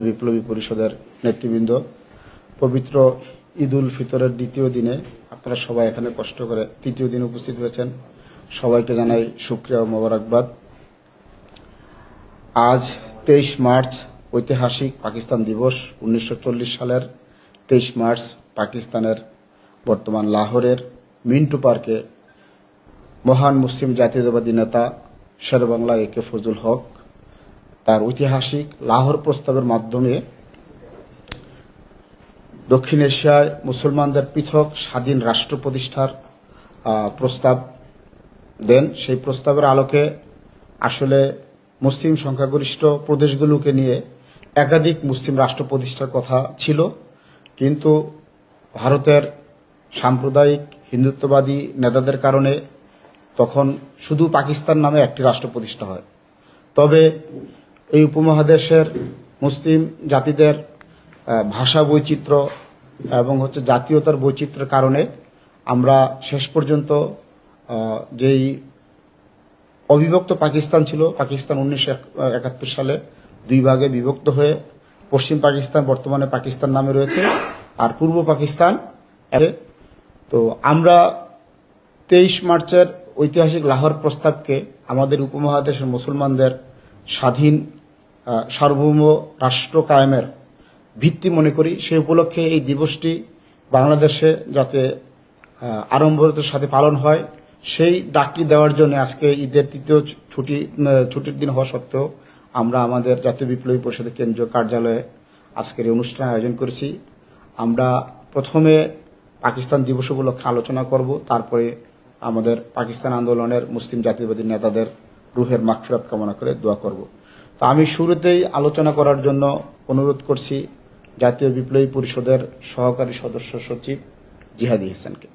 বিপ্লবী পরিষদের নেতৃবৃন্দ, পবিত্র ঈদ উল ফিতরের দ্বিতীয় দিনে আপনারা সবাই এখানে কষ্ট করে তৃতীয় দিনে উপস্থিত হয়েছেন। সবাইকে জানাই শুকরিয়া ও মোবারকবাদ। আজ 23 মার্চ ঐতিহাসিক পাকিস্তান দিবস। 1940 সালের 23 মার্চ পাকিস্তানের বর্তমান লাহোরের মিন্টু পার্কে মহান মুসলিম জাতীয়তাবাদী নেতা শেরেবাংলা একে ফজলুল হক তার ঐতিহাসিক লাহোর প্রস্তাবের মাধ্যমে দক্ষিণ এশিয়ায় মুসলমানদের পৃথক স্বাধীন রাষ্ট্র প্রতিষ্ঠার প্রস্তাব দেন। সেই প্রস্তাবের আলোকে আসলে মুসলিম সংখ্যাগরিষ্ঠ প্রদেশগুলোকে নিয়ে একাধিক মুসলিম রাষ্ট্র প্রতিষ্ঠার কথা ছিল, কিন্তু ভারতের সাম্প্রদায়িক হিন্দুত্ববাদী নেতাদের কারণে তখন শুধু পাকিস্তান নামে একটি রাষ্ট্র প্রতিষ্ঠা হয়। তবে এই উপমহাদেশের মুসলিম জাতিদের ভাষা বৈচিত্র্য এবং জাতীয়তার বৈচিত্র্যের কারণে আমরা শেষ পর্যন্ত যেই অবিভক্ত পাকিস্তান ছিল, পাকিস্তান 1971 সালে দুই ভাগে বিভক্ত হয়ে পশ্চিম পাকিস্তান বর্তমানে পাকিস্তান নামে রয়েছে, আর পূর্ব পাকিস্তান। তো আমরা 23 মার্চের ঐতিহাসিক লাহোর প্রস্তাবকে আমাদের উপমহাদেশের মুসলমানদের স্বাধীন সার্বভৌম রাষ্ট্র কায়েমের ভিত্তি মনে করি। সেই উপলক্ষে এই দিবসটি বাংলাদেশে যাতে আড়ম্বরের সাথে পালন হয়, সেই ডাকটি দেওয়ার জন্য আজকে ঈদের তৃতীয় ছুটির দিন হওয়া সত্ত্বেও আমরা আমাদের জাতীয় বিপ্লবী পরিষদের কেন্দ্রীয় কার্যালয়ে আজকের এই অনুষ্ঠানের আয়োজন করেছি। আমরা প্রথমে পাকিস্তান দিবস উপলক্ষে আলোচনা করব, তারপরে আমাদের পাকিস্তান আন্দোলনের মুসলিম জাতীয়বাদী নেতাদের রুহের মাগফিরাত কামনা করে দোয়া করব। তো আমি শুরুতেই আলোচনা করার জন্য অনুরোধ করছি জাতীয় বিপ্লবী পরিষদের সহকারী সদস্য সচিব জিহাদি হোসেনকে।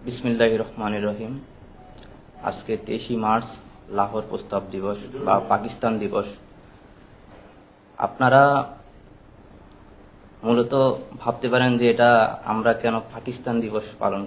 বিসমিল্লাহির রহমানির রহিম। আজকে 23 মার্চ লাহোর প্রস্তাব দিবস বা পাকিস্তান দিবস। আপনারা মূলত ভাবতে পারেন যে এটা আমরা কেন পাকিস্তান দিবস পালন